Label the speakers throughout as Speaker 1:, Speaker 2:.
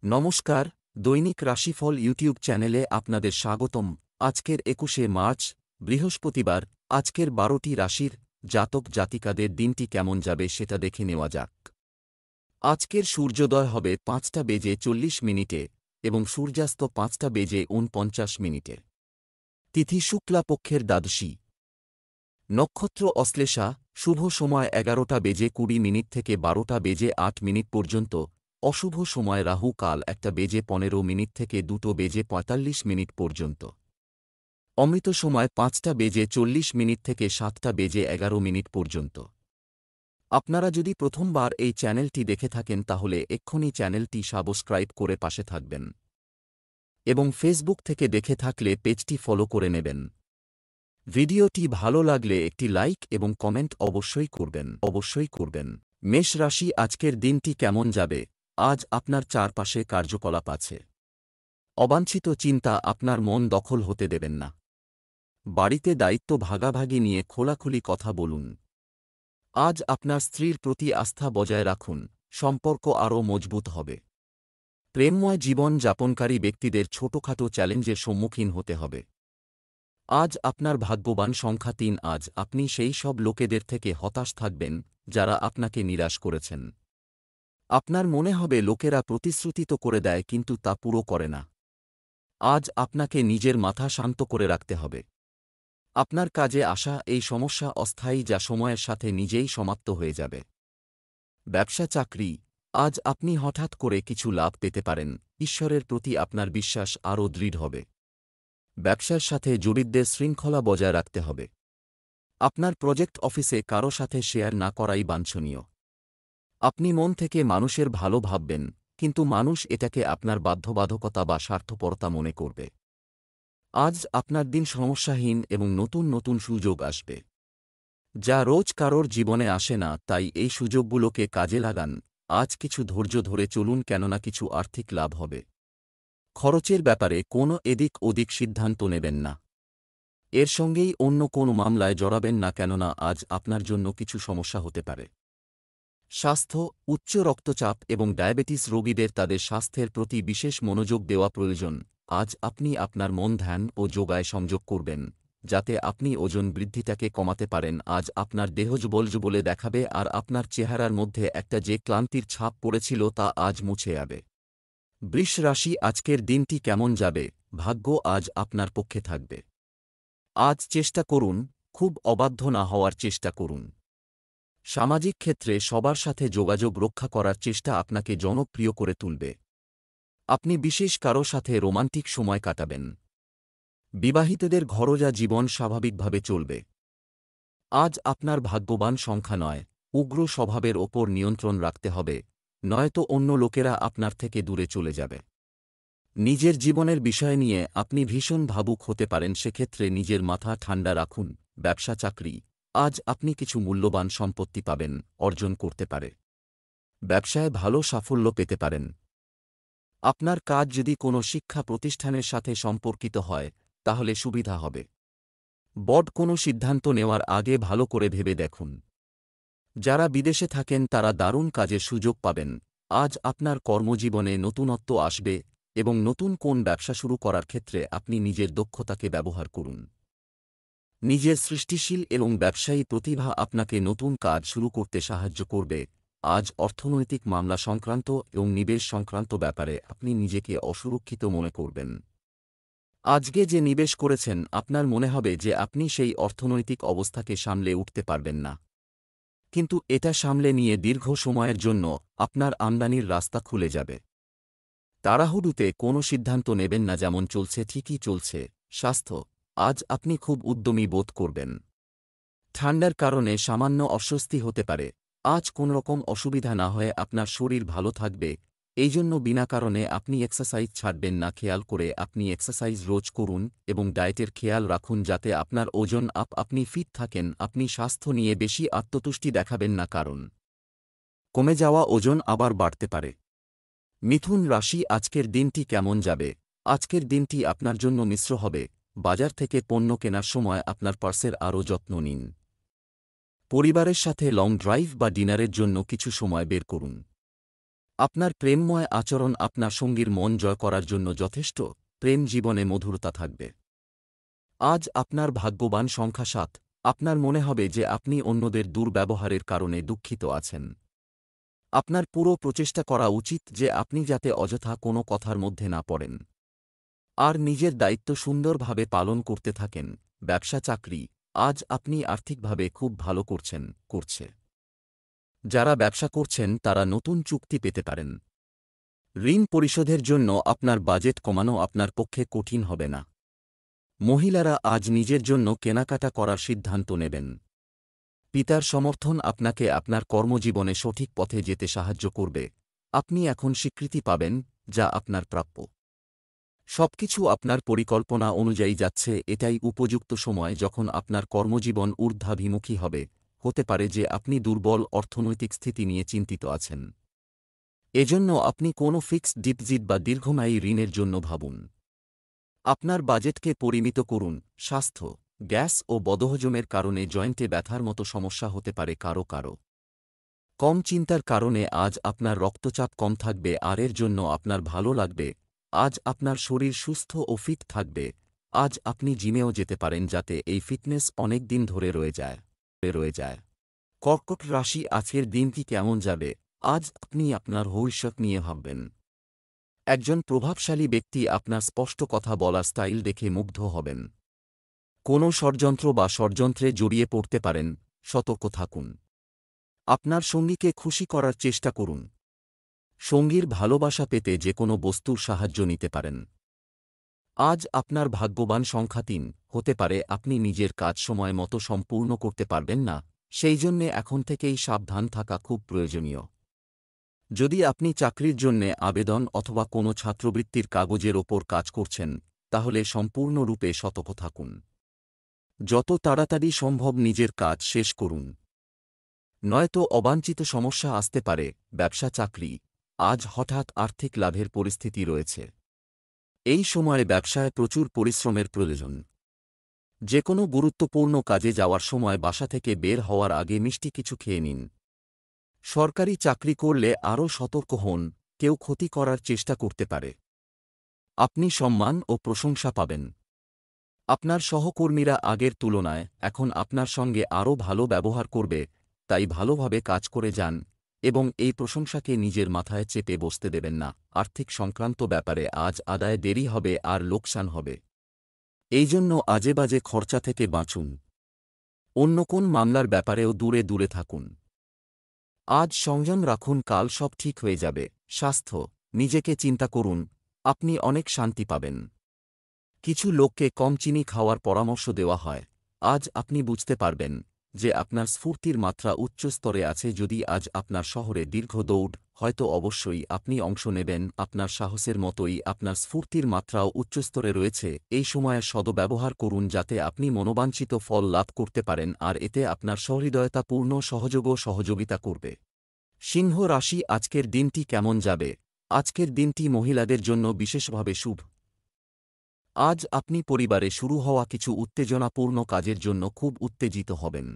Speaker 1: নমস্কার, দৈনিক রাশিফল ইউটিউব চ্যানেলে আপনাদের স্বাগতম। আজকের ২১শে মার্চ, বৃহস্পতিবার। আজকের ১২টি রাশির জাতক জাতিকাদের দিনটি কেমন যাবে সেটা দেখে নেওয়া যাক। আজকের সূর্যোদয় হবে ৫টা বেজে ৪০ মিনিটে এবং সূর্যাস্ত ৫টা বেজে ৪৯ মিনিটে। তিথি শুক্লাপক্ষের দ্বাদশী। নক্ষত্র অশ্লেষা। শুভ সময় ১১টা বেজে ২০ মিনিট থেকে ১২টা বেজে ৮ মিনিট পর্যন্ত। অশুভ সময় রাহু কাল ১টা বেজে ১৫ মিনিট থেকে ২টো বেজে ৪৫ মিনিট পর্যন্ত। অমৃত সময় ৫টা বেজে ৪০ মিনিট থেকে ৭টা বেজে ১১ মিনিট পর্যন্ত। আপনারা যদি প্রথমবার এই চ্যানেলটি দেখে থাকেন তাহলে এক্ষুনি চ্যানেলটি সাবস্ক্রাইব করে পাশে থাকবেন এবং ফেসবুক থেকে দেখে থাকলে পেজটি ফলো করে নেবেন। ভিডিওটি ভালো লাগলে একটি লাইক এবং কমেন্ট অবশ্যই করবেন। মেষ রাশি, আজকের দিনটি কেমন যাবে? আজ আপনার চারপাশে কার্যকলাপ আছে। অবাঞ্ছিত চিন্তা আপনার মন দখল হতে দেবেন না। বাড়িতে দায়িত্ব ভাগাভাগি নিয়ে খোলাখুলি কথা বলুন। আজ আপনার স্ত্রীর প্রতি আস্থা বজায় রাখুন, সম্পর্ক আরও মজবুত হবে। প্রেমময় জীবন যাপনকারী ব্যক্তিদের ছোটখাটো চ্যালেঞ্জের সম্মুখীন হতে হবে। আজ আপনার ভাগ্যবান সংখ্যা ৩। আজ আপনি সেই সব লোকেদের থেকে হতাশ থাকবেন যারা আপনাকে নিরাশ করেছেন। আপনার মনে হবে লোকেরা প্রতিশ্রুতি তো করে দেয় কিন্তু তা পুরো করে না। আজ আপনাকে নিজের মাথা শান্ত করে রাখতে হবে। আপনার কাজে আসা এই সমস্যা অস্থায়ী, যা সময়ের সাথে নিজেই সমাপ্ত হয়ে যাবে। ব্যবসা চাকরি। আজ আপনি হঠাৎ করে কিছু লাভ পেতে পারেন। ঈশ্বরের প্রতি আপনার বিশ্বাস আরও দৃঢ় হবে। ব্যবসার সাথে জড়িতদের শৃঙ্খলা বজায় রাখতে হবে। আপনার প্রজেক্ট অফিসে কারো সাথে শেয়ার না করাই বাঞ্ছনীয়। আপনি মন থেকে মানুষের ভালো ভাববেন, কিন্তু মানুষ এটাকে আপনার বাধ্যবাধকতা বা স্বার্থপরতা মনে করবে। আজ আপনার দিন সমস্যাহীন এবং নতুন নতুন সুযোগ আসবে, যা রোজ কারোর জীবনে আসে না। তাই এই সুযোগগুলোকে কাজে লাগান। আজ কিছু ধৈর্য ধরে চলুন, কেননা কিছু আর্থিক লাভ হবে। খরচের ব্যাপারে কোনো এদিক ওদিক সিদ্ধান্ত নেবেন না। এর সঙ্গেই অন্য কোনো মামলায় জড়াবেন না, কেননা আজ আপনার জন্য কিছু সমস্যা হতে পারে। স্বাস্থ্য। উচ্চ রক্তচাপ এবং ডায়াবেটিস রোগীদের তাদের স্বাস্থ্যের প্রতি বিশেষ মনোযোগ দেওয়া প্রয়োজন। আজ আপনি আপনার মন, ধ্যান ও যোগায় সংযোগ করবেন, যাতে আপনি ওজন বৃদ্ধিটাকে কমাতে পারেন। আজ আপনার দেহ যুবলে দেখাবে আর আপনার চেহারার মধ্যে একটা যে ক্লান্তির ছাপ পড়েছিল তা আজ মুছে যাবে। বৃষ রাশি, আজকের দিনটি কেমন যাবে? ভাগ্য আজ আপনার পক্ষে থাকবে। আজ চেষ্টা করুন, খুব অবাধ্য না হওয়ার চেষ্টা করুন। সামাজিক ক্ষেত্রে সবার সাথে যোগাযোগ রক্ষা করার চেষ্টা আপনাকে জনপ্রিয় করে তুলবে। আপনি বিশেষ কারো সাথে রোমান্টিক সময় কাটাবেন। বিবাহিতদের ঘরোয়া জীবন স্বাভাবিকভাবে চলবে। আজ আপনার ভাগ্যবান সংখ্যা ৯। উগ্র স্বভাবের ওপর নিয়ন্ত্রণ রাখতে হবে, নয়তো অন্য লোকেরা আপনার থেকে দূরে চলে যাবে। নিজের জীবনের বিষয় নিয়ে আপনি ভীষণ ভাবুক হতে পারেন, সেক্ষেত্রে নিজের মাথা ঠান্ডা রাখুন। ব্যবসা চাকরি। আজ আপনি কিছু মূল্যবান সম্পত্তি পাবেন, অর্জন করতে পারে। ব্যবসায় ভালো সাফল্য পেতে পারেন। আপনার কাজ যদি কোনো শিক্ষা প্রতিষ্ঠানের সাথে সম্পর্কিত হয় তাহলে সুবিধা হবে। বড় কোনো সিদ্ধান্ত নেওয়ার আগে ভালো করে ভেবে দেখুন। যারা বিদেশে থাকেন তারা দারুণ কাজের সুযোগ পাবেন। আজ আপনার কর্মজীবনে নতুনত্ব আসবে এবং নতুন কোন ব্যবসা শুরু করার ক্ষেত্রে আপনি নিজের দক্ষতাকে ব্যবহার করুন। নিজের সৃষ্টিশীল এবং ব্যবসায়ী প্রতিভা আপনাকে নতুন কাজ শুরু করতে সাহায্য করবে। আজ অর্থনৈতিক মামলা সংক্রান্ত এবং নিবেশ সংক্রান্ত ব্যাপারে আপনি নিজেকে অসুরক্ষিত মনে করবেন। আজকে যে নিবেশ করেছেন আপনার মনে হবে যে আপনি সেই অর্থনৈতিক অবস্থাকে সামলে উঠতে পারবেন না, কিন্তু এটা সামলে নিয়ে দীর্ঘ সময়ের জন্য আপনার আমদানির রাস্তা খুলে যাবে। তাড়াহুড়োতে কোনো সিদ্ধান্ত নেবেন না, যেমন চলছে ঠিকই চলছে। স্বাস্থ্য। আজ আপনি খুব উদ্যমী বোধ করবেন। ঠান্ডার কারণে সামান্য অস্বস্তি হতে পারে। আজ কোনোরকম অসুবিধা না হয়ে আপনার শরীর ভালো থাকবে, এই জন্য বিনা কারণে আপনি এক্সারসাইজ ছাড়বেন না। খেয়াল করে আপনি এক্সারসাইজ রোজ করুন এবং ডায়েটের খেয়াল রাখুন যাতে আপনার ওজন আপনি ফিট থাকেন। আপনি স্বাস্থ্য নিয়ে বেশি আত্মতুষ্টি দেখাবেন না, কারণ কমে যাওয়া ওজন আবার বাড়তে পারে। মিথুন রাশি, আজকের দিনটি কেমন যাবে? আজকের দিনটি আপনার জন্য মিশ্র হবে। বাজার থেকে পণ্য কেনার সময় আপনার পার্সের আরও যত্ন নিন। পরিবারের সাথে লং ড্রাইভ বা ডিনারের জন্য কিছু সময় বের করুন। আপনার প্রেমময় আচরণ আপনার সঙ্গীর মন জয় করার জন্য যথেষ্ট। প্রেম জীবনে মধুরতা থাকবে। আজ আপনার ভাগ্যবান সংখ্যা ৭। আপনার মনে হবে যে আপনি অন্যদের দুর্ব্যবহারের কারণে দুঃখিত আছেন। আপনার পুরো প্রচেষ্টা করা উচিত যে আপনি যাতে অযথা কোনো কথার মধ্যে না পড়েন আর নিজের দায়িত্ব সুন্দরভাবে পালন করতে থাকেন। ব্যবসা চাকরি, আজ আপনি আর্থিকভাবে খুব ভালো করছে। যারা ব্যবসা করছেন তারা নতুন চুক্তি পেতে পারেন। ঋণ পরিশোধের জন্য আপনার বাজেট কমানো আপনার পক্ষে কঠিন হবে না। মহিলারা আজ নিজের জন্য কেনাকাটা করার সিদ্ধান্ত নেবেন। পিতার সমর্থন আপনাকে আপনার কর্মজীবনে সঠিক পথে যেতে সাহায্য করবে। আপনি এখন স্বীকৃতি পাবেন, যা আপনার প্রাপ্য। সবকিছু আপনার পরিকল্পনা অনুযায়ী যাচ্ছে। এটাই উপযুক্ত সময় যখন আপনার কর্মজীবন ঊর্ধ্বাভিমুখী হবে। হতে পারে যে আপনি দুর্বল অর্থনৈতিক স্থিতি নিয়ে চিন্তিত আছেন। এজন্য আপনি কোনো ফিক্সড ডিপোজিট বা দীর্ঘমেয়াদী ঋণের জন্য ভাবুন। আপনার বাজেটকে পরিমিত করুন। স্বাস্থ্য, গ্যাস ও বদহজমের কারণে জয়েন্টে ব্যথার মতো সমস্যা হতে পারে কারো। কম চিন্তার কারণে আজ আপনার রক্তচাপ কম থাকবে আর এর জন্য আপনার ভালো লাগবে। আজ আপনার শরীর সুস্থ ও ফিট থাকবে। আজ আপনি জিমেও যেতে পারেন যাতে এই ফিটনেস অনেক দিন ধরে রয়ে যায়। কর্কট রাশি, আজকের দিনটি কেমন যাবে? আজ আপনি আপনার ভবিষ্যৎ নিয়ে ভাববেন। একজন প্রভাবশালী ব্যক্তি আপনার স্পষ্ট কথা বলার স্টাইল দেখে মুগ্ধ হবেন। কোনো ষড়যন্ত্র বা ষড়যন্ত্রে জড়িয়ে পড়তে পারেন, সতর্ক থাকুন। আপনার সঙ্গীকে খুশি করার চেষ্টা করুন। সঙ্গীর ভালোবাসা পেতে যে কোনো বস্তুর সাহায্য নিতে পারেন। আজ আপনার ভাগ্যবান সংখ্যা ৩। হতে পারে আপনি নিজের কাজ সময় মতো সম্পূর্ণ করতে পারবেন না, সেই জন্যে এখন থেকেই সাবধান থাকা খুব প্রয়োজনীয়। যদি আপনি চাকরির জন্যে আবেদন অথবা কোনো ছাত্রবৃত্তির কাগজের ওপর কাজ করছেন, তাহলে সম্পূর্ণরূপে সতর্ক থাকুন। যত তাড়াতাড়ি সম্ভব নিজের কাজ শেষ করুন, নয়তো অবাঞ্ছিত সমস্যা আসতে পারে। ব্যবসা চাকরি, আজ হঠাৎ আর্থিক লাভের পরিস্থিতি রয়েছে। এই সময়ে ব্যবসায় প্রচুর পরিশ্রমের প্রয়োজন। যে কোনো গুরুত্বপূর্ণ কাজে যাওয়ার সময় বাসা থেকে বের হওয়ার আগে মিষ্টি কিছু খেয়ে নিন। সরকারি চাকরি করলে আরও সতর্ক হন, কেউ ক্ষতি করার চেষ্টা করতে পারে। আপনি সম্মান ও প্রশংসা পাবেন। আপনার সহকর্মীরা আগের তুলনায় এখন আপনার সঙ্গে আরও ভালো ব্যবহার করবে, তাই ভালোভাবে কাজ করে যান এবং এই প্রশংসাকে নিজের মাথায় চেপে বসতে দেবেন না। আর্থিক সংক্রান্ত ব্যাপারে আজ আদায়ে দেরি হবে আর লোকসান হবে। এই জন্য আজেবাজে খরচা থেকে বাঁচুন। অন্য কোন মামলার ব্যাপারেও দূরে থাকুন। আজ সংযম রাখুন, কাল সব ঠিক হয়ে যাবে। স্বাস্থ্য, নিজেকে চিন্তা করুন, আপনি অনেক শান্তি পাবেন। কিছু লোককে কম চিনি খাওয়ার পরামর্শ দেওয়া হয়। আজ আপনি বুঝতে পারবেন যে আপনার স্ফূর্তির মাত্রা উচ্চ স্তরে আছে। যদি আজ আপনার শহরে দীর্ঘ দৌড়, হয়তো অবশ্যই আপনি অংশ নেবেন। আপনার সাহসের মতোই আপনার স্ফূর্তির মাত্রাও উচ্চস্তরে রয়েছে। এই সময়ের সদ্ব্যবহার করুন যাতে আপনি মনোবাঞ্ছিত ফল লাভ করতে পারেন আর এতে আপনার সহৃদয়তাপূর্ণ সহযোগিতা করবে। সিংহ রাশি, আজকের দিনটি কেমন যাবে? আজকের দিনটি মহিলাদের জন্য বিশেষভাবে শুভ। আজ আপনি পরিবারে শুরু হওয়া কিছু উত্তেজনাপূর্ণ কাজের জন্য খুব উত্তেজিত হবেন।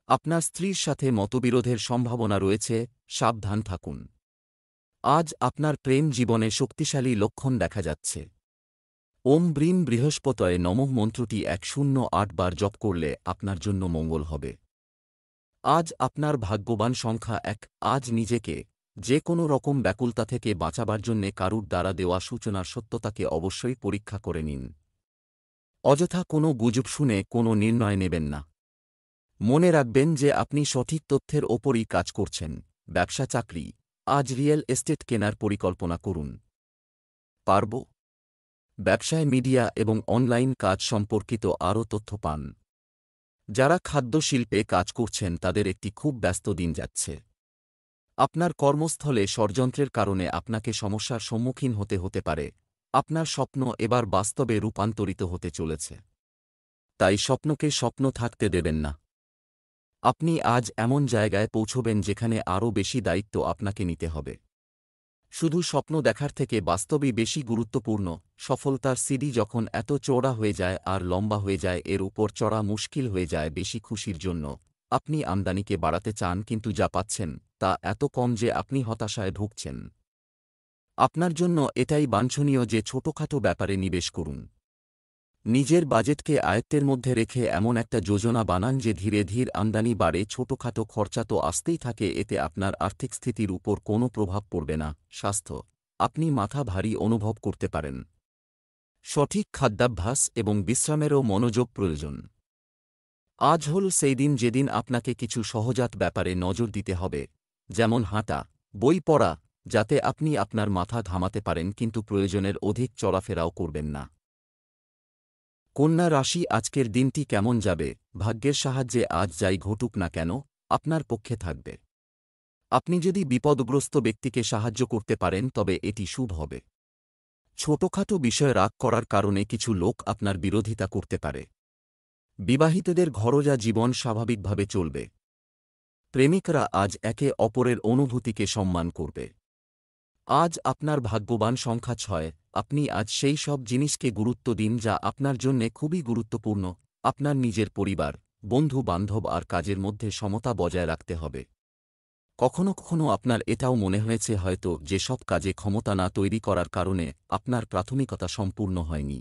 Speaker 1: আপনার স্ত্রীর সাথে মতবিরোধের সম্ভাবনা রয়েছে, সাবধান থাকুন। আজ আপনার প্রেম জীবনে শক্তিশালী লক্ষণ দেখা যাচ্ছে। ওম ব্রিম বৃহস্পতয়ে নমঃ মন্ত্রটি 108 বার জপ করলে আপনার জন্য মঙ্গল হবে। আজ আপনার ভাগ্যবান সংখ্যা 1। আজ নিজেকে যে কোনো রকম ব্যাকুলতা থেকে বাঁচাবার জন্যে কারুর দ্বারা দেওয়া সূচনার সত্যতাকে অবশ্যই পরীক্ষা করে নিন। অযথা কোনো গুজব শুনে কোনো নির্ণয় নেবেন না। মনে রাখবেন যে আপনি সঠিক তথ্যের ওপরই কাজ করছেন। ব্যবসা চাকরি, আজ রিয়েল এস্টেট কেনার পরিকল্পনা করুন। পারব, ব্যবসায় মিডিয়া এবং অনলাইন কাজ সম্পর্কিত আরও তথ্য পান। যারা খাদ্য শিল্পে কাজ করছেন তাদের একটি খুব ব্যস্ত দিন যাচ্ছে। আপনার কর্মস্থলে ষড়যন্ত্রের কারণে আপনাকে সমস্যার সম্মুখীন হতে পারে। আপনার স্বপ্ন এবার বাস্তবে রূপান্তরিত হতে চলেছে, তাই স্বপ্নকে স্বপ্ন থাকতে দেবেন না। আপনি আজ এমন জায়গায় পৌঁছবেন যেখানে আরও বেশি দায়িত্ব আপনাকে নিতে হবে। শুধু স্বপ্ন দেখার থেকে বাস্তবই বেশি গুরুত্বপূর্ণ। সফলতার সিঁড়ি যখন এত চওড়া হয়ে যায় আর লম্বা হয়ে যায়, এর উপর চড়া মুশকিল হয়ে যায়। বেশি খুশির জন্য আপনি আমদানিকে বাড়াতে চান, কিন্তু যা পাচ্ছেন তা এত কম যে আপনি হতাশায় ভুগছেন। আপনার জন্য এটাই বাঞ্ছনীয় যে ছোটখাটো ব্যাপারে নিবেশ করুন। নিজের বাজেটকে আয়ত্তের মধ্যে রেখে এমন একটা যোজনা বানান যে ধীরে ধীরে আমদানি বাড়ে, ছোটখাটো খরচা তো আসতেই থাকে, এতে আপনার আর্থিক স্থিতির উপর কোনো প্রভাব পড়বে না। স্বাস্থ্য, আপনি মাথা ভারী অনুভব করতে পারেন। সঠিক খাদ্যাভ্যাস এবং বিশ্রামেরও মনোযোগ প্রয়োজন। আজ হল সেই দিন যেদিন আপনাকে কিছু সহজাত ব্যাপারে নজর দিতে হবে, যেমন হাঁটা, বই পড়া, যাতে আপনি আপনার মাথা ঘামাতে পারেন কিন্তু প্রয়োজনের অধিক চলাফেরাও করবেন না। কন্যা রাশি, আজকের দিনটি কেমন যাবে? ভাগ্যের সাহায্যে আজ যাই ঘটুক না কেন আপনার পক্ষে থাকবে। আপনি যদি বিপদগ্রস্ত ব্যক্তিকে সাহায্য করতে পারেন তবে এটি শুভ হবে। ছোটখাটো বিষয়ে রাগ করার কারণে কিছু লোক আপনার বিরোধিতা করতে পারে। বিবাহিতদের ঘরোয়া জীবন স্বাভাবিকভাবে চলবে। প্রেমিকরা আজ একে অপরের অনুভূতিকে সম্মান করবে। আজ আপনার ভাগ্যবান সংখ্যা 6। আপনি আজ সেই সব জিনিসকে গুরুত্ব দিন যা আপনার জন্যে খুবই গুরুত্বপূর্ণ। আপনার নিজের পরিবার, বন্ধু বান্ধব আর কাজের মধ্যে সমতা বজায় রাখতে হবে। কখনো কখনো আপনার এটাও মনে হয়েছে হয়তো যেসব কাজে ক্ষমতা না তৈরি করার কারণে আপনার প্রাথমিকতা সম্পূর্ণ হয়নি।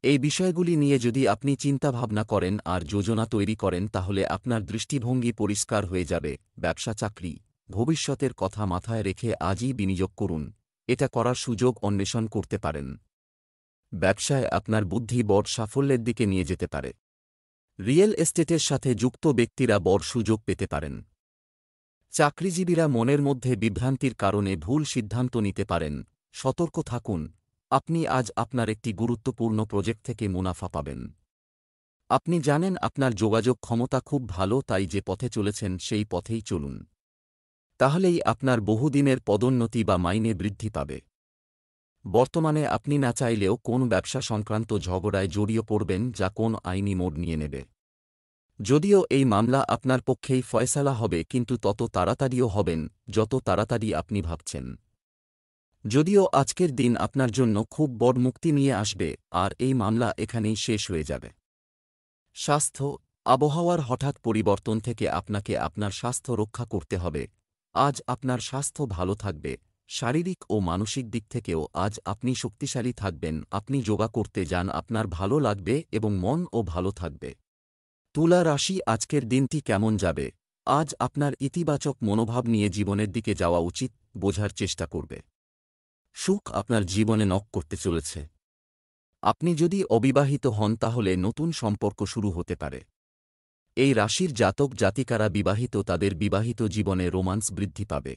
Speaker 1: এই বিষয়গুলি নিয়ে যদি আপনি চিন্তাভাবনা করেন আর যোজনা তৈরি করেন তাহলে আপনার দৃষ্টিভঙ্গি পরিষ্কার হয়ে যাবে। ব্যবসা, চাকরি, ভবিষ্যতের কথা মাথায় রেখে আজই বিনিয়োগ করুন। এটা করার সুযোগ অন্বেষণ করতে পারেন। ব্যবসায় আপনার বুদ্ধি বড় সাফল্যের দিকে নিয়ে যেতে পারে। রিয়েল এস্টেটের সাথে যুক্ত ব্যক্তিরা বড় সুযোগ পেতে পারেন। চাকরিজীবীরা মনের মধ্যে বিভ্রান্তির কারণে ভুল সিদ্ধান্ত নিতে পারেন। সতর্ক থাকুন। আপনি আজ আপনার একটি গুরুত্বপূর্ণ প্রজেক্ট থেকে মুনাফা পাবেন। আপনি জানেন আপনার যোগাযোগ ক্ষমতা খুব ভালো, তাই যে পথে চলেছেন সেই পথেই চলুন। তাহলেই আপনার বহুদিনের পদোন্নতি বা মাইনে বৃদ্ধি পাবে। বর্তমানে আপনি না চাইলেও কোন ব্যবসা সংক্রান্ত ঝগড়ায় জড়িয়ে পড়বেন যা কোন আইনি মোড় নিয়ে নেবে। যদিও এই মামলা আপনার পক্ষেই ফয়সালা হবে কিন্তু তত তাড়াতাড়িও হবেন যত তাড়াতাড়ি আপনি ভাবছেন। যদিও আজকের দিন আপনার জন্য খুব বড় মুক্তি নিয়ে আসবে আর এই মামলা এখানেই শেষ হয়ে যাবে। স্বাস্থ্য, আবহাওয়ার হঠাৎ পরিবর্তন থেকে আপনাকে আপনার স্বাস্থ্য রক্ষা করতে হবে। আজ আপনার স্বাস্থ্য ভালো থাকবে। শারীরিক ও মানসিক দিক থেকেও আজ আপনি শক্তিশালী থাকবেন। আপনি যোগা করতে যান, আপনার ভালো লাগবে এবং মনও ভালো থাকবে। তুলা রাশি, আজকের দিনটি কেমন যাবে? আজ আপনার ইতিবাচক মনোভাব নিয়ে জীবনের দিকে যাওয়া উচিত, বোঝার চেষ্টা করবে। সুখ আপনার জীবনে নক করতে চলেছে। আপনি যদি অবিবাহিত হন তাহলে নতুন সম্পর্ক শুরু হতে পারে। এই রাশির জাতক জাতিকারা বিবাহিত, তাদের বিবাহিত জীবনে রোমান্স বৃদ্ধি পাবে।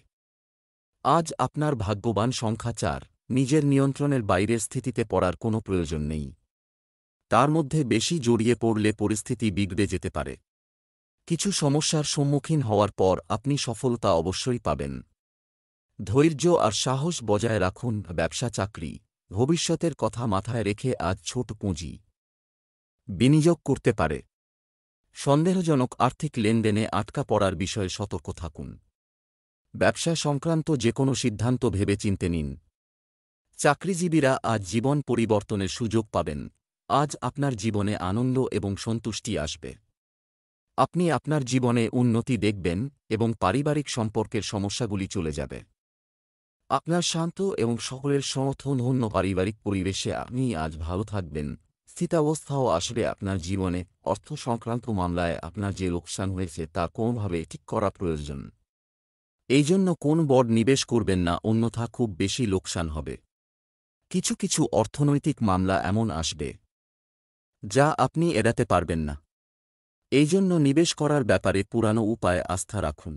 Speaker 1: আজ আপনার ভাগ্যবান সংখ্যা 4। নিজের নিয়ন্ত্রণের বাইরের স্থিতিতে পড়ার কোনো প্রয়োজন নেই। তার মধ্যে বেশি জড়িয়ে পড়লে পরিস্থিতি বিগড়ে যেতে পারে। কিছু সমস্যার সম্মুখীন হওয়ার পর আপনি সফলতা অবশ্যই পাবেন। ধৈর্য আর সাহস বজায় রাখুন। ব্যবসা, চাকরি, ভবিষ্যতের কথা মাথায় রেখে আজ ছোট পুঁজি বিনিয়োগ করতে পারে। সন্দেহজনক আর্থিক লেনদেনে আটকা পড়ার বিষয়ে সতর্ক থাকুন। ব্যবসা সংক্রান্ত যে কোনো সিদ্ধান্ত ভেবেচিন্তে নিন। চাকরিজীবীরা আজ জীবন পরিবর্তনের সুযোগ পাবেন। আজ আপনার জীবনে আনন্দ এবং সন্তুষ্টি আসবে। আপনি আপনার জীবনে উন্নতি দেখবেন এবং পারিবারিক সম্পর্কের সমস্যাগুলি চলে যাবে। আপনার শান্ত এবং সকলের সমর্থনপূর্ণ পারিবারিক পরিবেশে আপনি আজ ভালো থাকবেন। স্থিতাবস্থাও আসবে আপনার জীবনে। অর্থ সংক্রান্ত মামলায় আপনার যে লোকসান হয়েছে তা কোনোভাবে ঠিক করা প্রয়োজন। এই জন্য কোন বড় নিবেশ করবেন না, অন্যথা খুব বেশি লোকসান হবে। কিছু কিছু অর্থনৈতিক মামলা এমন আসবে যা আপনি এড়াতে পারবেন না। এই জন্য নিবেশ করার ব্যাপারে পুরানো উপায়ে আস্থা রাখুন।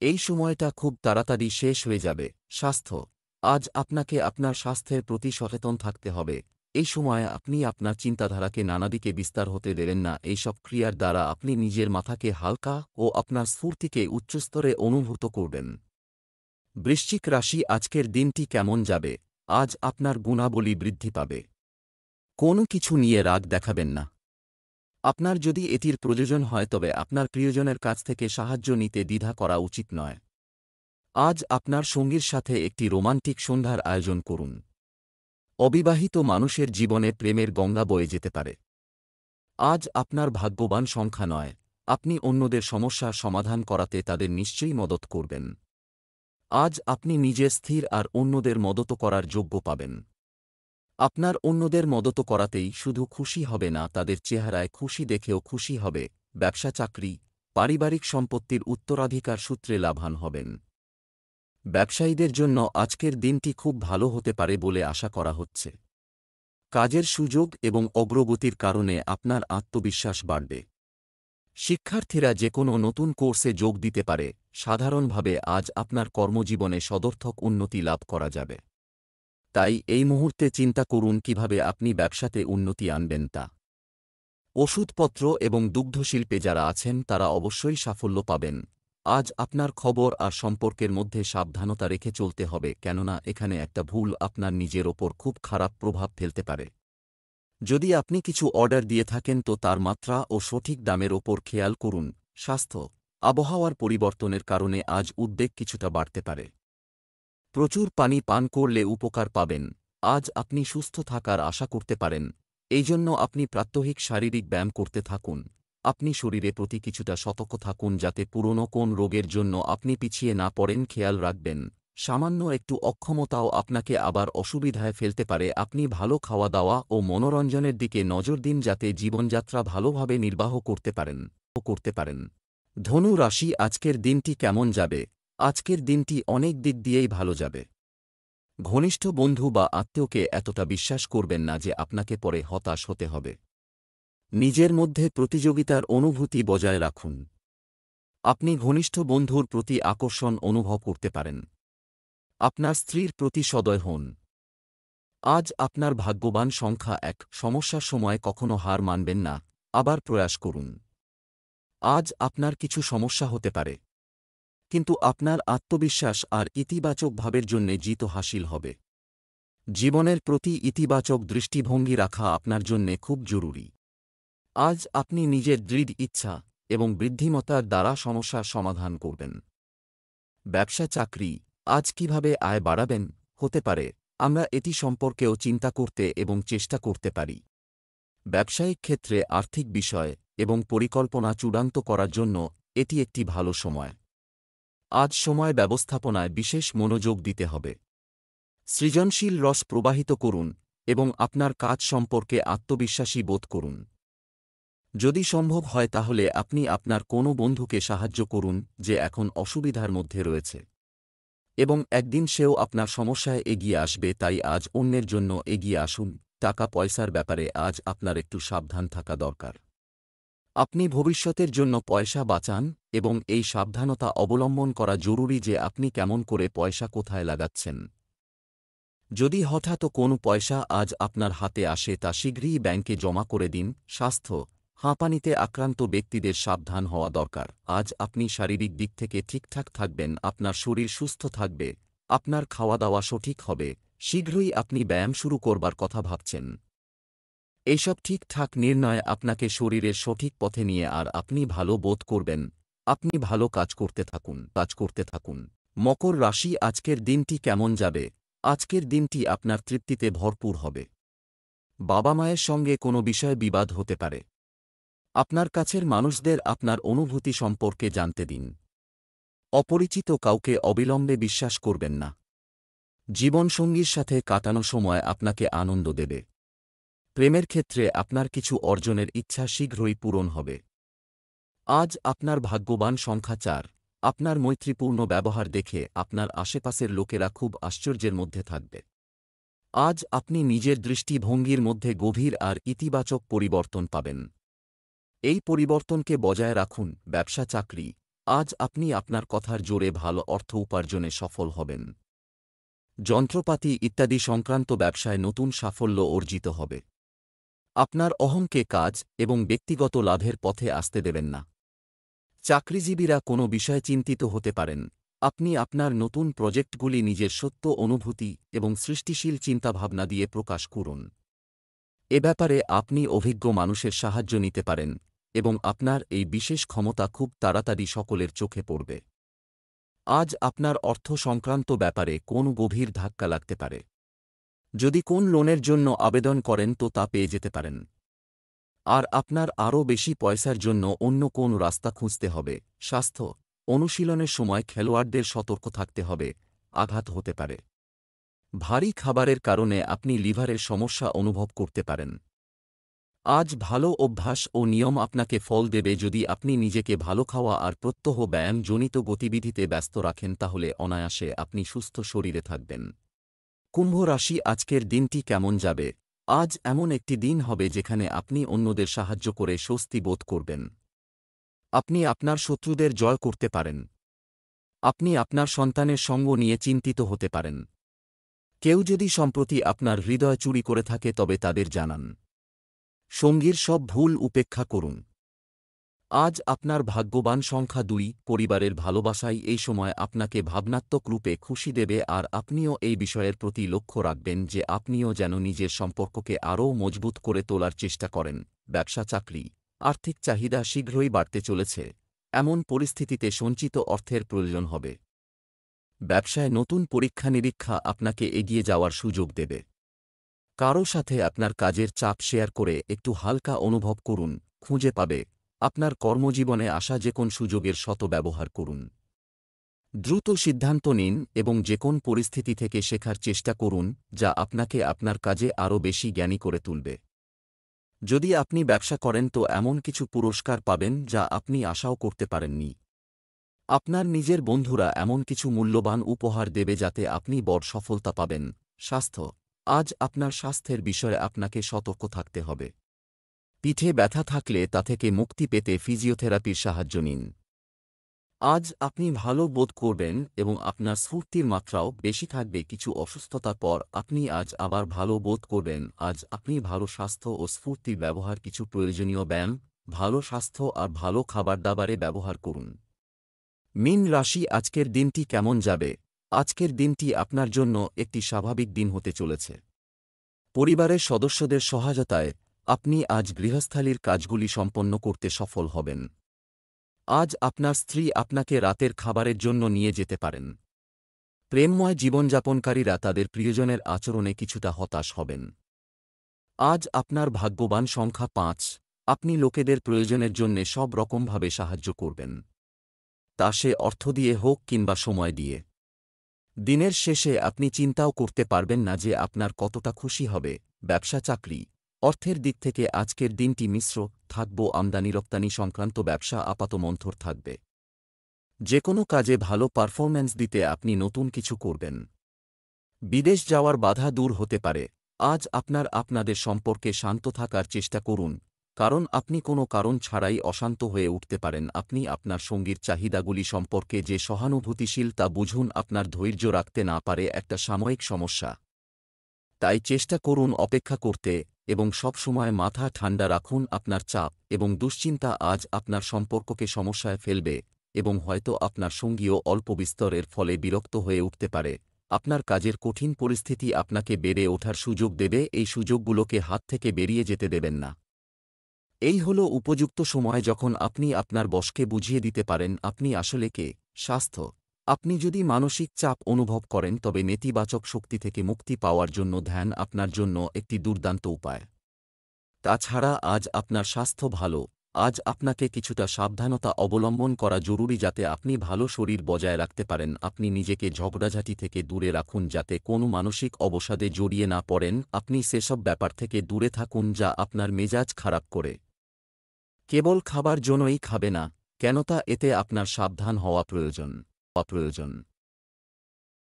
Speaker 1: এই সময়টা খুব তাড়াতাড়ি শেষ হয়ে যাবে। স্বাস্থ্য, আজ আপনাকে আপনার স্বাস্থ্যের প্রতি সচেতন থাকতে হবে। এই সময়ে আপনি আপনার চিন্তাধারাকে নানাদিকে বিস্তার হতে দেবেন না। এইসব ক্রিয়ার দ্বারা আপনি নিজের মাথাকে হালকা ও আপনার স্ফূর্তিকে উচ্চস্তরে অনুভূত করবেন। বৃশ্চিক রাশি, আজকের দিনটি কেমন যাবে? আজ আপনার গুণাবলী বৃদ্ধি পাবে। কোনো কিছু নিয়ে রাগ দেখাবেন না। আপনার যদি এটির প্রয়োজন হয় তবে আপনার প্রিয়জনের কাছ থেকে সাহায্য নিতে দ্বিধা করা উচিত নয়। আজ আপনার সঙ্গীর সাথে একটি রোমান্টিক সন্ধ্যার আয়োজন করুন। অবিবাহিত মানুষের জীবনে প্রেমের গঙ্গা বয়ে যেতে পারে। আজ আপনার ভাগ্যবান সংখ্যা 9। আপনি অন্যদের সমস্যার সমাধান করাতে তাদের নিশ্চয়ই মদত করবেন। আজ আপনি নিজে স্থির আর অন্যদের মদত করার যোগ্য পাবেন। আপনার অন্যদের মদত করাতেই শুধু খুশি হবে না, তাদের চেহারায় খুশি দেখেও খুশি হবে। ব্যবসা, চাকরি, পারিবারিক সম্পত্তির উত্তরাধিকার সূত্রে লাভবান হবেন। ব্যবসায়ীদের জন্য আজকের দিনটি খুব ভালো হতে পারে বলে আশা করা হচ্ছে। কাজের সুযোগ এবং অগ্রগতির কারণে আপনার আত্মবিশ্বাস বাড়বে। শিক্ষার্থীরা যেকোনো নতুন কোর্সে যোগ দিতে পারে। সাধারণভাবে আজ আপনার কর্মজীবনে সদর্থক উন্নতি লাভ করা যাবে। তাই এই মুহূর্তে চিন্তা করুন কিভাবে আপনি ব্যবসাতে উন্নতি আনবেন তা। ওষুধপত্র এবং দুগ্ধশিল্পে যারা আছেন তারা অবশ্যই সাফল্য পাবেন। আজ আপনার খবর আর সম্পর্কের মধ্যে সাবধানতা রেখে চলতে হবে, কেননা এখানে একটা ভুল আপনার নিজের ওপর খুব খারাপ প্রভাব ফেলতে পারে। যদি আপনি কিছু অর্ডার দিয়ে থাকেন তো তার মাত্রা ও সঠিক দামের ওপর খেয়াল করুন। স্বাস্থ্য, আবহাওয়ার পরিবর্তনের কারণে আজ উদ্বেগ কিছুটা বাড়তে পারে। প্রচুর পানি পান করলে উপকার পাবেন। আজ আপনি সুস্থ থাকার আশা করতে পারেন, এই জন্য আপনি প্রাত্যহিক শারীরিক ব্যায়াম করতে থাকুন। আপনি শরীরে প্রতি কিছুটা সতর্ক থাকুন যাতে পুরনো কোন রোগের জন্য আপনি পিছিয়ে না পড়েন। খেয়াল রাখবেন, সামান্য একটু অক্ষমতাও আপনাকে আবার অসুবিধায় ফেলতে পারে। আপনি ভালো খাওয়া দাওয়া ও মনোরঞ্জনের দিকে নজর দিন যাতে জীবনযাত্রা ভালোভাবে নির্বাহ করতে পারেন। ধনু রাশি, আজকের দিনটি কেমন যাবে? আজকের দিনটি অনেক দিক দিয়েই ভালো যাবে। ঘনিষ্ঠ বন্ধু বা আত্মীয়কে এতটা বিশ্বাস করবেন না যে আপনাকে পরে হতাশ হতে হবে। নিজের মধ্যে প্রতিযোগিতার অনুভূতি বজায় রাখুন। আপনি ঘনিষ্ঠ বন্ধুর প্রতি আকর্ষণ অনুভব করতে পারেন। আপনার স্ত্রীর প্রতি সদয় হন। আজ আপনার ভাগ্যবান সংখ্যা 1। সমস্যার সময় কখনো হার মানবেন না, আবার প্রয়াস করুন। আজ আপনার কিছু সমস্যা হতে পারে, কিন্তু আপনার আত্মবিশ্বাস আর ইতিবাচক ভাবের জন্যে জিত হাসিল হবে। জীবনের প্রতি ইতিবাচক দৃষ্টিভঙ্গি রাখা আপনার জন্যে খুব জরুরি। আজ আপনি নিজের দৃঢ় ইচ্ছা এবং বুদ্ধিমত্তার দ্বারা সমস্যার সমাধান করবেন। ব্যবসা, চাকরি, আজ কিভাবে আয় বাড়াবেন হতে পারে, আমরা এটি সম্পর্কেও চিন্তা করতে এবং চেষ্টা করতে পারি। ব্যবসায়িক ক্ষেত্রে আর্থিক বিষয় এবং পরিকল্পনা চূড়ান্ত করার জন্য এটি একটি ভালো সময়। আজ সময় ব্যবস্থাপনায় বিশেষ মনোযোগ দিতে হবে। সৃজনশীল রস প্রবাহিত করুন এবং আপনার কাজ সম্পর্কে আত্মবিশ্বাসী বোধ করুন। যদি সম্ভব হয় তাহলে আপনি আপনার কোনো বন্ধুকে সাহায্য করুন যে এখন অসুবিধার মধ্যে রয়েছে, এবং একদিন সেও আপনার সমস্যায় এগিয়ে আসবে। তাই আজ অন্যের জন্য এগিয়ে আসুন। টাকা পয়সার ব্যাপারে আজ আপনার একটু সাবধান থাকা দরকার। আপনি ভবিষ্যতের জন্য পয়সা বাঁচান এবং এই সাবধানতা অবলম্বন করা জরুরি যে আপনি কেমন করে পয়সা কোথায় লাগাচ্ছেন। যদি হঠাৎ কোনো পয়সা আজ আপনার হাতে আসে তা শীঘ্রই ব্যাংকে জমা করে দিন। স্বাস্থ্য, হাঁপানিতে আক্রান্ত ব্যক্তিদের সাবধান হওয়া দরকার। আজ আপনি শারীরিক দিক থেকে ঠিকঠাক থাকবেন, আপনার শরীর সুস্থ থাকবে, আপনার খাওয়া দাওয়া সঠিক হবে। শীঘ্রই আপনি ব্যায়াম শুরু করবার কথা ভাবছেন। এইসব ঠিকঠাক নির্ণয় আপনাকে শরীরের সঠিক পথে নিয়ে আর আপনি ভালো বোধ করবেন। আপনি ভালো কাজ করতে থাকুন। মকর রাশি, আজকের দিনটি কেমন যাবে? আজকের দিনটি আপনার তৃপ্তিতে ভরপুর হবে। বাবা মায়ের সঙ্গে কোনো বিষয়ে বিবাদ হতে পারে। আপনার কাছের মানুষদের আপনার অনুভূতি সম্পর্কে জানতে দিন। অপরিচিত কাউকে অবিলম্বে বিশ্বাস করবেন না। জীবনসঙ্গীর সাথে কাটানো সময় আপনাকে আনন্দ দেবে। প্রেমের ক্ষেত্রে আপনার কিছু অর্জনের ইচ্ছা শীঘ্রই পূরণ হবে। আজ আপনার ভাগ্যবান সংখ্যা 4। আপনার মৈত্রীপূর্ণ ব্যবহার দেখে আপনার আশেপাশের লোকেরা খুব আশ্চর্যের মধ্যে থাকবে। আজ আপনি নিজের দৃষ্টিভঙ্গির মধ্যে গভীর আর ইতিবাচক পরিবর্তন পাবেন। এই পরিবর্তনকে বজায় রাখুন। ব্যবসা, চাকরি, আজ আপনি আপনার কথার জোরে ভালো অর্থ উপার্জনে সফল হবেন। যন্ত্রপাতি ইত্যাদি সংক্রান্ত ব্যবসায় নতুন সাফল্য অর্জিত হবে। আপনার অহংকে কাজ এবং ব্যক্তিগত লাভের পথে আসতে দেবেন না। চাকরিজীবীরা কোনো বিষয়ে চিন্তিত হতে পারেন। আপনি আপনার নতুন প্রজেক্টগুলি নিজের সত্য অনুভূতি এবং সৃষ্টিশীল চিন্তাভাবনা দিয়ে প্রকাশ করুন। এ ব্যাপারে আপনি অভিজ্ঞ মানুষের সাহায্য নিতে পারেন এবং আপনার এই বিশেষ ক্ষমতা খুব তাড়াতাড়ি সকলের চোখে পড়বে। আজ আপনার অর্থ সংক্রান্ত ব্যাপারে কোন গভীর ধাক্কা লাগতে পারে। যদি কোন লোনের জন্য আবেদন করেন তো তা পেয়ে যেতে পারেন। আর আপনার আরও বেশি পয়সার জন্য অন্য কোন রাস্তা খুঁজতে হবে। স্বাস্থ্য, অনুশীলনের সময় খেলোয়াড়দের সতর্ক থাকতে হবে, আঘাত হতে পারে। ভারী খাবারের কারণে আপনি লিভারের সমস্যা অনুভব করতে পারেন। আজ ভালো অভ্যাস ও নিয়ম আপনাকে ফল দেবে। যদি আপনি নিজেকে ভালো খাওয়া আর প্রত্যহ ব্যায়ামজনিত গতিবিধিতে ব্যস্ত রাখেন তাহলে অনায়াসে আপনি সুস্থ শরীরে থাকবেন। কুম্ভ রাশি, আজকের দিনটি কেমন যাবে? আজ এমন একটি দিন হবে যেখানে আপনি অন্যদের সাহায্য করে স্বস্তি বোধ করবেন। আপনি আপনার শত্রুদের জয় করতে পারেন। আপনি আপনার সন্তানের সঙ্গ নিয়ে চিন্তিত হতে পারেন। কেউ যদি সম্প্রতি আপনার হৃদয় চুরি করে থাকে তবে তাদের জানান। সঙ্গীর সব ভুল উপেক্ষা করুন। আজ আপনার ভাগ্যবান সংখ্যা 2। পরিবারের ভালোবাসাই এই সময় আপনাকে ভাবনাত্মক রূপে খুশি দেবে আর আপনিও এই বিষয়ের প্রতি লক্ষ্য রাখবেন যে আপনিও যেন নিজের সম্পর্ককে আরও মজবুত করে তোলার চেষ্টা করেন। ব্যবসা, চাকরি, আর্থিক চাহিদা শীঘ্রই বাড়তে চলেছে। এমন পরিস্থিতিতে সঞ্চিত অর্থের প্রয়োজন হবে। ব্যবসায় নতুন পরীক্ষা নিরীক্ষা আপনাকে এগিয়ে যাওয়ার সুযোগ দেবে। কারও সাথে আপনার কাজের চাপ শেয়ার করে একটু হালকা অনুভব করুন। খুঁজে পাবে। আপনার কর্মজীবনে আসা যে কোন সুযোগের ব্যবহার করুন। দ্রুত সিদ্ধান্ত নিন এবং যে কোন পরিস্থিতি থেকে শেখার চেষ্টা করুন যা আপনাকে আপনার কাজে আরও বেশি জ্ঞানী করে তুলবে। যদি আপনি ব্যবসা করেন তো এমন কিছু পুরস্কার পাবেন যা আপনি আশাও করতে পারেননি। আপনার নিজের বন্ধুরা এমন কিছু মূল্যবান উপহার দেবে যাতে আপনি বড় সফলতা পাবেন। স্বাস্থ্য, আজ আপনার স্বাস্থ্যের বিষয়ে আপনাকে সতর্ক থাকতে হবে। পিঠে ব্যথা থাকলে তা থেকে মুক্তি পেতে ফিজিওথেরাপির সাহায্য নিন। আজ আপনি ভালো বোধ করবেন এবং আপনার স্ফূর্তির মাত্রাও বেশি থাকবে। কিছু অসুস্থতার পর আপনি আজ আবার ভালো বোধ করবেন। আজ আপনি ভালো স্বাস্থ্য ও স্ফূর্তির ব্যবহার, কিছু প্রয়োজনীয় ব্যায়াম, ভালো স্বাস্থ্য আর ভালো খাবারদাবারে ব্যবহার করুন। মীন রাশি, আজকের দিনটি কেমন যাবে? আজকের দিনটি আপনার জন্য একটি স্বাভাবিক দিন হতে চলেছে। পরিবারের সদস্যদের সহায়তায় আপনি আজ গৃহস্থালির কাজগুলি সম্পন্ন করতে সফল হবেন। আজ আপনার স্ত্রী আপনাকে রাতের খাবারের জন্য নিয়ে যেতে পারেন। প্রেমময় জীবনযাপনকারীরা তাদের প্রিয়জনের আচরণে কিছুটা হতাশ হবেন। আজ আপনার ভাগ্যবান সংখ্যা 5। আপনি লোকেদের প্রয়োজনের জন্যে সব রকমভাবে সাহায্য করবেন, তা সে অর্থ দিয়ে হোক কিংবা সময় দিয়ে। দিনের শেষে আপনি চিন্তাও করতে পারবেন না যে আপনার কতটা খুশি হবে। ব্যবসা, চাকরি, অর্থের দিক থেকে আজকের দিনটি মিশ্র থাকবে। আমদানি রপ্তানি সংক্রান্ত ব্যবসা আপাতমন্থর থাকবে। যে কোনো কাজে ভালো পারফরম্যান্স দিতে আপনি নতুন কিছু করবেন। বিদেশ যাওয়ার বাধা দূর হতে পারে। আজ আপনাদের সম্পর্কে শান্ত থাকার চেষ্টা করুন, কারণ আপনি কোনো কারণ ছাড়াই অশান্ত হয়ে উঠতে পারেন। আপনি আপনার সঙ্গীর চাহিদাগুলি সম্পর্কে যে সহানুভূতিশীল তা বুঝুন। আপনার ধৈর্য রাখতে না পারে একটা সাময়িক সমস্যা, তাই চেষ্টা করুন অপেক্ষা করতে এবং সবসময় মাথা ঠান্ডা রাখুন। আপনার চাপ এবং দুশ্চিন্তা আজ আপনার সম্পর্ককে সমস্যায় ফেলবে এবং হয়তো আপনার সঙ্গীও অল্প বিস্তরের ফলে বিরক্ত হয়ে উঠতে পারে। আপনার কাজের কঠিন পরিস্থিতি আপনাকে বেড়ে ওঠার সুযোগ দেবে। এই সুযোগগুলোকে হাত থেকে বেরিয়ে যেতে দেবেন না। এই হল উপযুক্ত সময় যখন আপনি আপনার বসকে বুঝিয়ে দিতে পারেন আপনি আসলে কে। স্বাস্থ্য, আপনি যদি মানসিক চাপ অনুভব করেন তবে নেতিবাচক শক্তি থেকে মুক্তি পাওয়ার জন্য ধ্যান আপনার জন্য একটি দুর্দান্ত উপায়। তাছাড়া আজ আপনার স্বাস্থ্য ভালো। আজ আপনাকে কিছুটা সাবধানতা অবলম্বন করা জরুরি যাতে আপনি ভালো শরীর বজায় রাখতে পারেন। আপনি নিজেকে ঝগড়াঝাঁটি থেকে দূরে রাখুন যাতে কোনো মানসিক অবসাদে জড়িয়ে না পড়েন। আপনি সেসব ব্যাপার থেকে দূরে থাকুন যা আপনার মেজাজ খারাপ করে। কেবল খাবার জন্যই খাবে না, কেনতা এতে আপনার সাবধান হওয়া প্রয়োজন।